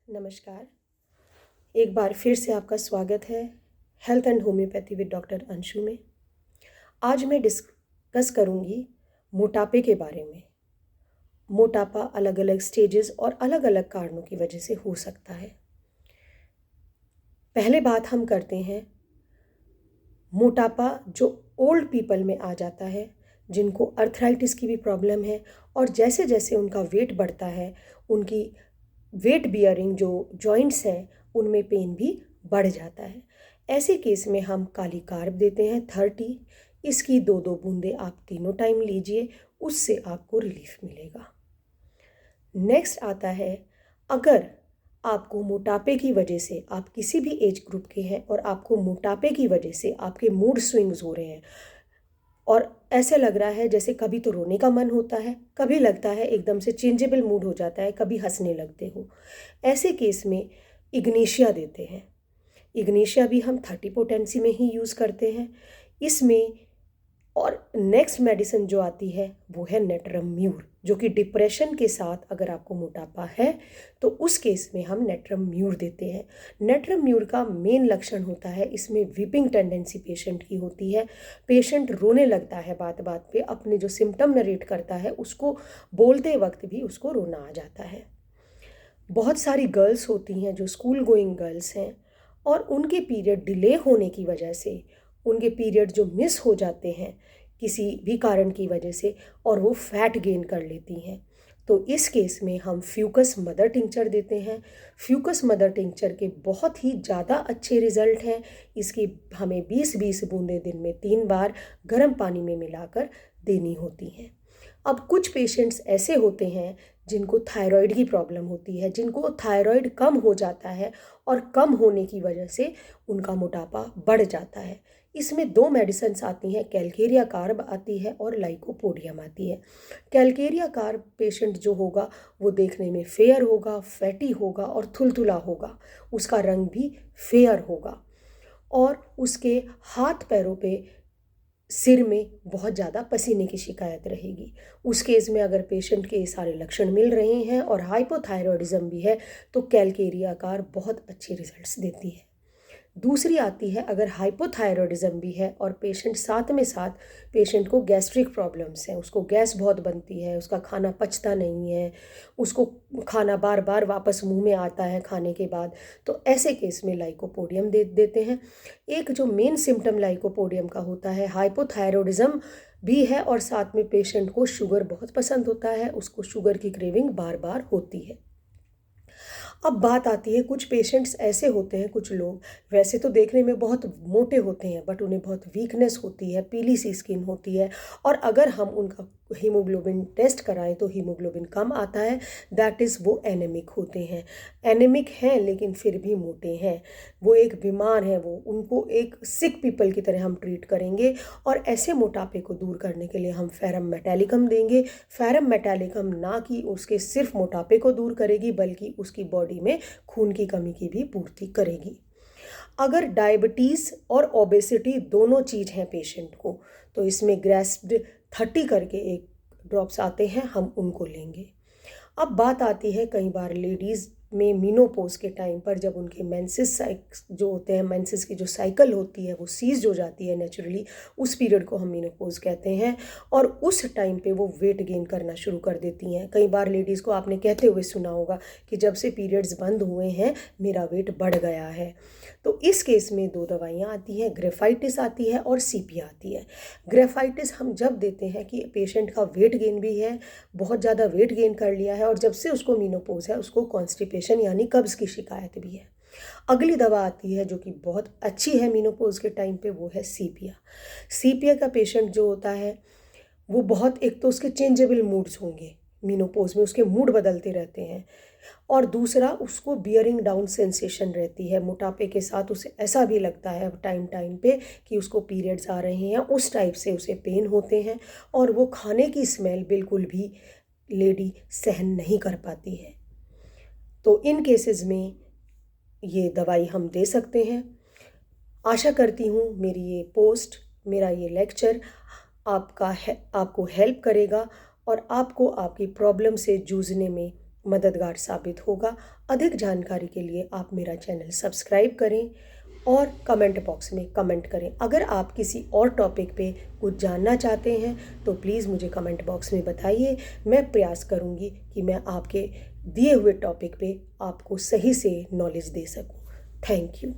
नमस्कार। एक बार फिर से आपका स्वागत है health and homeopathy with doctor Anshu में। आज मैं डिस्कस करूँगी मोटापे के बारे में। मोटापा अलग अलग स्टेजेस और अलग अलग कारणों की वजह से हो सकता है। पहले बात हम करते हैं मोटापा जो ओल्ड पीपल में आ जाता है, जिनको अर्थराइटिस की भी प्रॉब्लम है और जैसे जैसे उनका वेट बढ़ता है उनकी वेट बियरिंग जो जॉइंट्स हैं उनमें पेन भी बढ़ जाता है। ऐसे केस में हम काली कार्ब देते हैं 30। इसकी 2-2 बूंदें आप तीनों टाइम लीजिए, उससे आपको रिलीफ मिलेगा। नेक्स्ट आता है, अगर आपको मोटापे की वजह से, आप किसी भी एज ग्रुप के हैं और आपको मोटापे की वजह से आपके मूड स्विंग्स हो रहे हैं और ऐसे लग रहा है जैसे कभी तो रोने का मन होता है, कभी लगता है एकदम से चेंजेबल मूड हो जाता है, कभी हंसने लगते हो, ऐसे केस में इग्नेशिया देते हैं। इग्नेशिया भी हम 30 पोटेंसी में ही यूज़ करते हैं इसमें। और नेक्स्ट मेडिसिन जो आती है वो है नेट्रम म्यूर, जो कि डिप्रेशन के साथ अगर आपको मोटापा है तो उस केस में हम नेट्रम म्यूर देते हैं। नेट्रम म्यूर का मेन लक्षण होता है, इसमें वीपिंग टेंडेंसी पेशेंट की होती है। पेशेंट रोने लगता है, बात बात पे अपने जो सिम्टम नरेट करता है उसको बोलते वक्त भी उसको रोना आ जाता है। बहुत सारी गर्ल्स होती हैं जो स्कूल गोइंग गर्ल्स हैं और उनके पीरियड डिले होने की वजह से, उनके पीरियड जो मिस हो जाते हैं किसी भी कारण की वजह से और वो फैट गेन कर लेती हैं, तो इस केस में हम फ्यूकस मदर टिंचर देते हैं। फ्यूकस मदर टिंचर के बहुत ही ज़्यादा अच्छे रिज़ल्ट हैं। इसकी हमें 20-20 बूंदें दिन में 3 बार गर्म पानी में मिलाकर देनी होती हैं। अब कुछ पेशेंट्स ऐसे होते हैं जिनको थायराइड की प्रॉब्लम होती है, जिनको थायराइड कम हो जाता है और कम होने की वजह से उनका मोटापा बढ़ जाता है। इसमें 2 मेडिसिन्स आती हैं, कैलकेरिया कार्ब आती है और लाइकोपोडियम आती है। कैलकेरिया कार्ब पेशेंट जो होगा वो देखने में फेयर होगा, फैटी होगा और थुलथुला होगा, उसका रंग भी फेयर होगा और उसके हाथ पैरों पे, सिर में बहुत ज़्यादा पसीने की शिकायत रहेगी। उस केस में अगर पेशेंट के ये सारे लक्षण मिल रहे हैं और हाइपोथायरॉयडिज्म भी है तो कैलकेरिया कार्ब बहुत अच्छे रिजल्ट्स देती है। दूसरी आती है, अगर हाइपोथायरॉयडिज्म भी है और पेशेंट साथ में साथ पेशेंट को गैस्ट्रिक प्रॉब्लम्स हैं, उसको गैस बहुत बनती है, उसका खाना पचता नहीं है, उसको खाना बार बार वापस मुंह में आता है खाने के बाद, तो ऐसे केस में लाइकोपोडियम दे देते हैं। एक जो मेन सिम्टम लाइकोपोडियम का होता है, हाइपोथायरॉयडिज्म भी है और साथ में पेशेंट को शुगर बहुत पसंद होता है, उसको शुगर की क्रेविंग बार बार होती है। अब बात आती है, कुछ पेशेंट्स ऐसे होते हैं, कुछ लोग वैसे तो देखने में बहुत मोटे होते हैं बट उन्हें बहुत वीकनेस होती है, पीली सी स्किन होती है और अगर हम उनका हीमोग्लोबिन टेस्ट कराएं तो हीमोग्लोबिन कम आता है, दैट इज़ वो एनेमिक होते हैं। एनेमिक हैं लेकिन फिर भी मोटे हैं, वो एक बीमार है, वो उनको एक सिक पीपल की तरह हम ट्रीट करेंगे और ऐसे मोटापे को दूर करने के लिए हम फेरम मेटालिकम देंगे। फेरम मेटालिकम ना कि उसके सिर्फ मोटापे को दूर करेगी बल्कि उसकी बॉडी में खून की कमी की भी पूर्ति करेगी। अगर डायबिटीज़ और ओबेसिटी दोनों चीज़ हैं पेशेंट को तो इसमें ग्रेस्प्ड 30 करके एक ड्रॉप्स आते हैं, हम उनको लेंगे। अब बात आती है, कई बार लेडीज़ में मीनोपॉज के टाइम पर जब उनके मेंसेस जो होते हैं, मेंसेस की जो साइकिल होती है वो सीज हो जाती है नेचुरली, उस पीरियड को हम मीनोपॉज कहते हैं और उस टाइम पे वो वेट गेन करना शुरू कर देती हैं। कई बार लेडीज़ को आपने कहते हुए सुना होगा कि जब से पीरियड्स बंद हुए हैं मेरा वेट बढ़ गया है। तो इस केस में 2 दवाइयाँ आती हैं, ग्रेफाइटिस आती है और सीपिया आती है। ग्रेफाइटिस हम जब देते हैं कि पेशेंट का वेट गेन भी है, बहुत ज़्यादा वेट गेन कर लिया है और जब से उसको मीनोपॉज है उसको कॉन्स्टिपेशन यानी कब्ज़ की शिकायत भी है। अगली दवा आती है जो कि बहुत अच्छी है मीनोपॉज के टाइम पे, वो है सीपिया। सीपिया का पेशेंट जो होता है वो बहुत, एक तो उसके चेंजेबल मूड्स होंगे, मीनोपॉज में उसके मूड बदलते रहते हैं और दूसरा उसको बियरिंग डाउन सेंसेशन रहती है। मोटापे के साथ उसे ऐसा भी लगता है टाइम टाइम पे कि उसको पीरियड्स आ रहे हैं, उस टाइप से उसे पेन होते हैं और वो खाने की स्मेल बिल्कुल भी लेडी सहन नहीं कर पाती है। तो इन केसेस में ये दवाई हम दे सकते हैं। आशा करती हूँ मेरी ये पोस्ट, मेरा ये लेक्चर आपको हेल्प करेगा और आपको आपकी प्रॉब्लम से जूझने में मददगार साबित होगा। अधिक जानकारी के लिए आप मेरा चैनल सब्सक्राइब करें और कमेंट बॉक्स में कमेंट करें। अगर आप किसी और टॉपिक पे कुछ जानना चाहते हैं तो प्लीज़ मुझे कमेंट बॉक्स में बताइए। मैं प्रयास करूँगी कि मैं आपके दिए हुए टॉपिक पे आपको सही से नॉलेज दे सकूँ। Thank you.